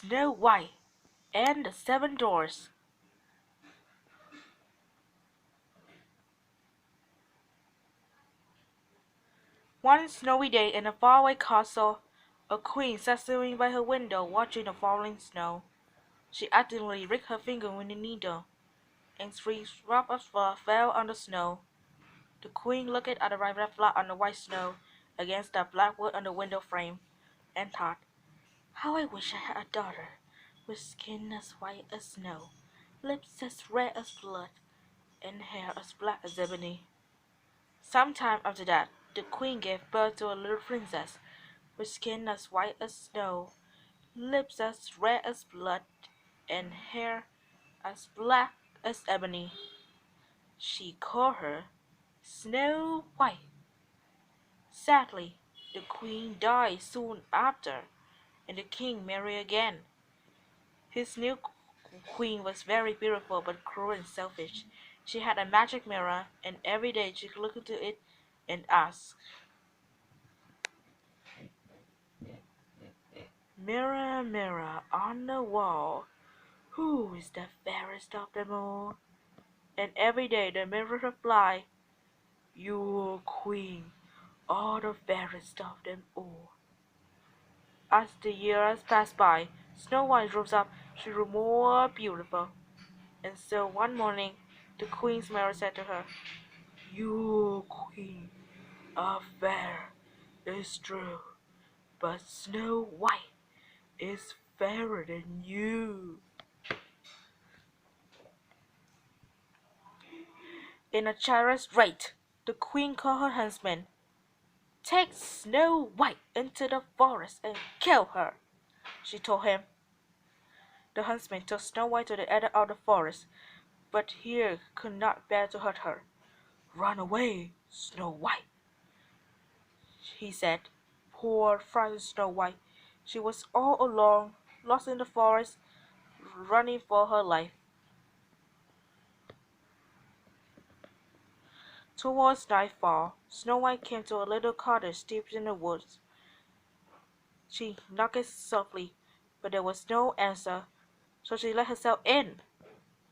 Snow White and the Seven Dwarfs. One snowy day in a faraway castle, a queen sat sewing by her window watching the falling snow. She accidentally rigged her finger with a needle, and three drops of blood fell on the snow. The queen looked at the red flag on the white snow against the black wood on the window frame, and thought, "How I wish I had a daughter with skin as white as snow, lips as red as blood, and hair as black as ebony." Some time after that, the queen gave birth to a little princess with skin as white as snow, lips as red as blood, and hair as black as ebony. She called her Snow White. Sadly, the queen died soon after, and the king married again. His new queen was very beautiful but cruel and selfish. She had a magic mirror, and every day she looked into it and asked, "Mirror, mirror on the wall, who is the fairest of them all?" And every day the mirror replied, "Your queen are the fairest of them all." As the years passed by, Snow White grew up. She grew more beautiful. And so one morning, the queen's mirror said to her, "You, queen, are fair, it's true, but Snow White is fairer than you." In a jealous rage, the queen called her huntsman. "Take Snow White into the forest and kill her," she told him. The huntsman took Snow White to the edge of the forest, but he could not bear to hurt her. "Run away, Snow White," he said. Poor frightened Snow White. She was all alone, lost in the forest, running for her life. Towards nightfall, Snow White came to a little cottage deep in the woods. She knocked softly, but there was no answer, so she let herself in.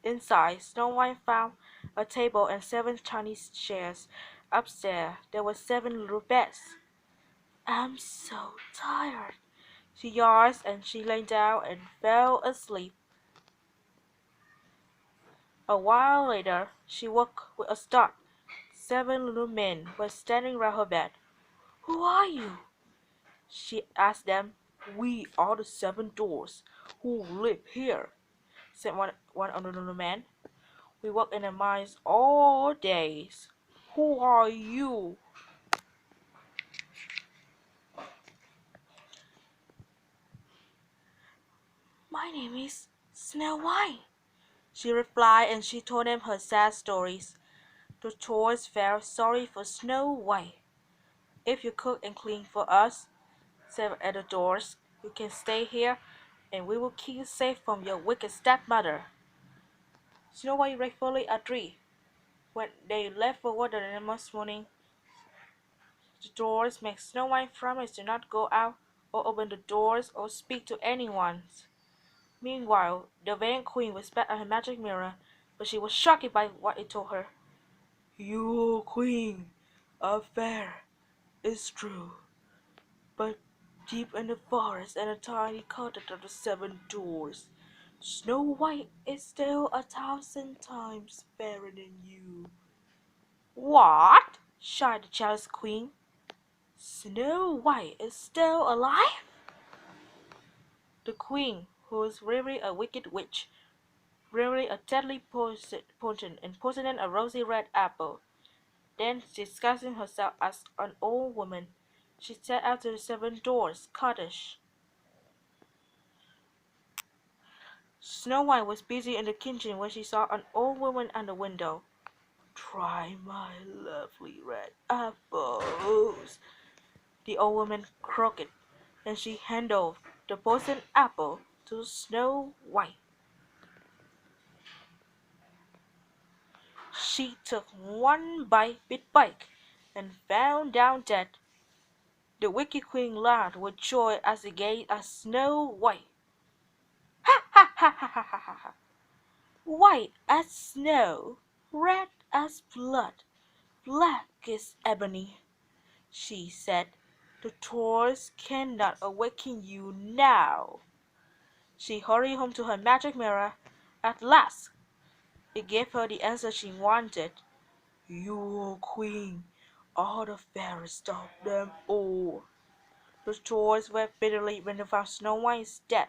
Inside, Snow White found a table and 7 Chinese chairs. Upstairs, there were 7 little beds. "I'm so tired," she yawned, and she lay down and fell asleep. A while later, she woke with a start. 7 little men were standing round her bed. "Who are you?" she asked them. "We are the 7 dwarfs who live here," said one of the little men. "We work in the mines all day. Who are you?" "My name is Snow White," she replied, and she told them her sad stories. The dwarfs felt sorry for Snow White. "If you cook and clean for us," said the dwarfs, "you can stay here, and we will keep you safe from your wicked stepmother." Snow White gratefully agreed. When they left for water the next morning, the dwarfs made Snow White promise to not go out or open the doors or speak to anyone. Meanwhile, the vain queen was back at her magic mirror, but she was shocked by what it told her. "You, queen, are fair, it's true, but deep in the forest and a tiny cottage of the 7 dwarfs, Snow White is still 1,000 times fairer than you." "What?" shouted the jealous queen. "Snow White is still alive?" The queen, who was really a wicked witch, really a deadly poison, and poisoned a rosy red apple. Then, disguising herself as an old woman, she set out to the 7 dwarfs' cottage. Snow White was busy in the kitchen when she saw an old woman at the window. "Try my lovely red apples," the old woman croaked, and she handed the poisoned apple to Snow White. She took one bit bite, and fell down dead. The wicked queen laughed with joy as she gazed at Snow White. Ha ha ha ha ha ha ha! White as snow, red as blood, black as ebony, she said. The dwarfs cannot awaken you now. She hurried home to her magic mirror. At last, it gave her the answer she wanted. Your queen are the fairest of them all. The dwarfs wept bitterly when they found Snow White dead.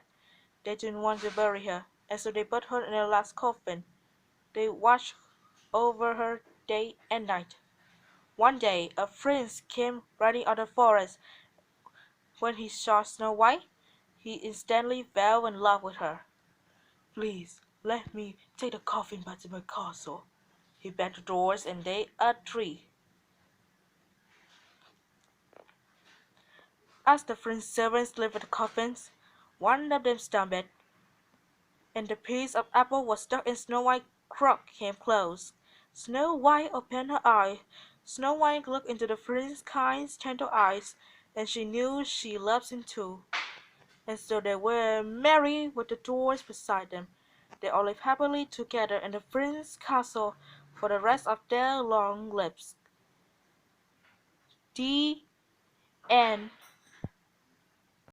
They didn't want to bury her, and so they put her in a last coffin. They watched over her day and night. One day a prince came riding out of the forest. When he saw Snow White, he instantly fell in love with her. Please let me take the coffin back to my castle, he begged the dwarfs, and they agreed. As the prince's servants lifted the coffins, one of them stumbled, and the piece of apple was stuck in Snow White's crook came close. Snow White opened her eyes. Snow White looked into the prince's kind, gentle eyes, and she knew she loved him too. And so they were merry with the dwarfs beside them. They all lived happily together in the prince's castle for the rest of their long lives. The end.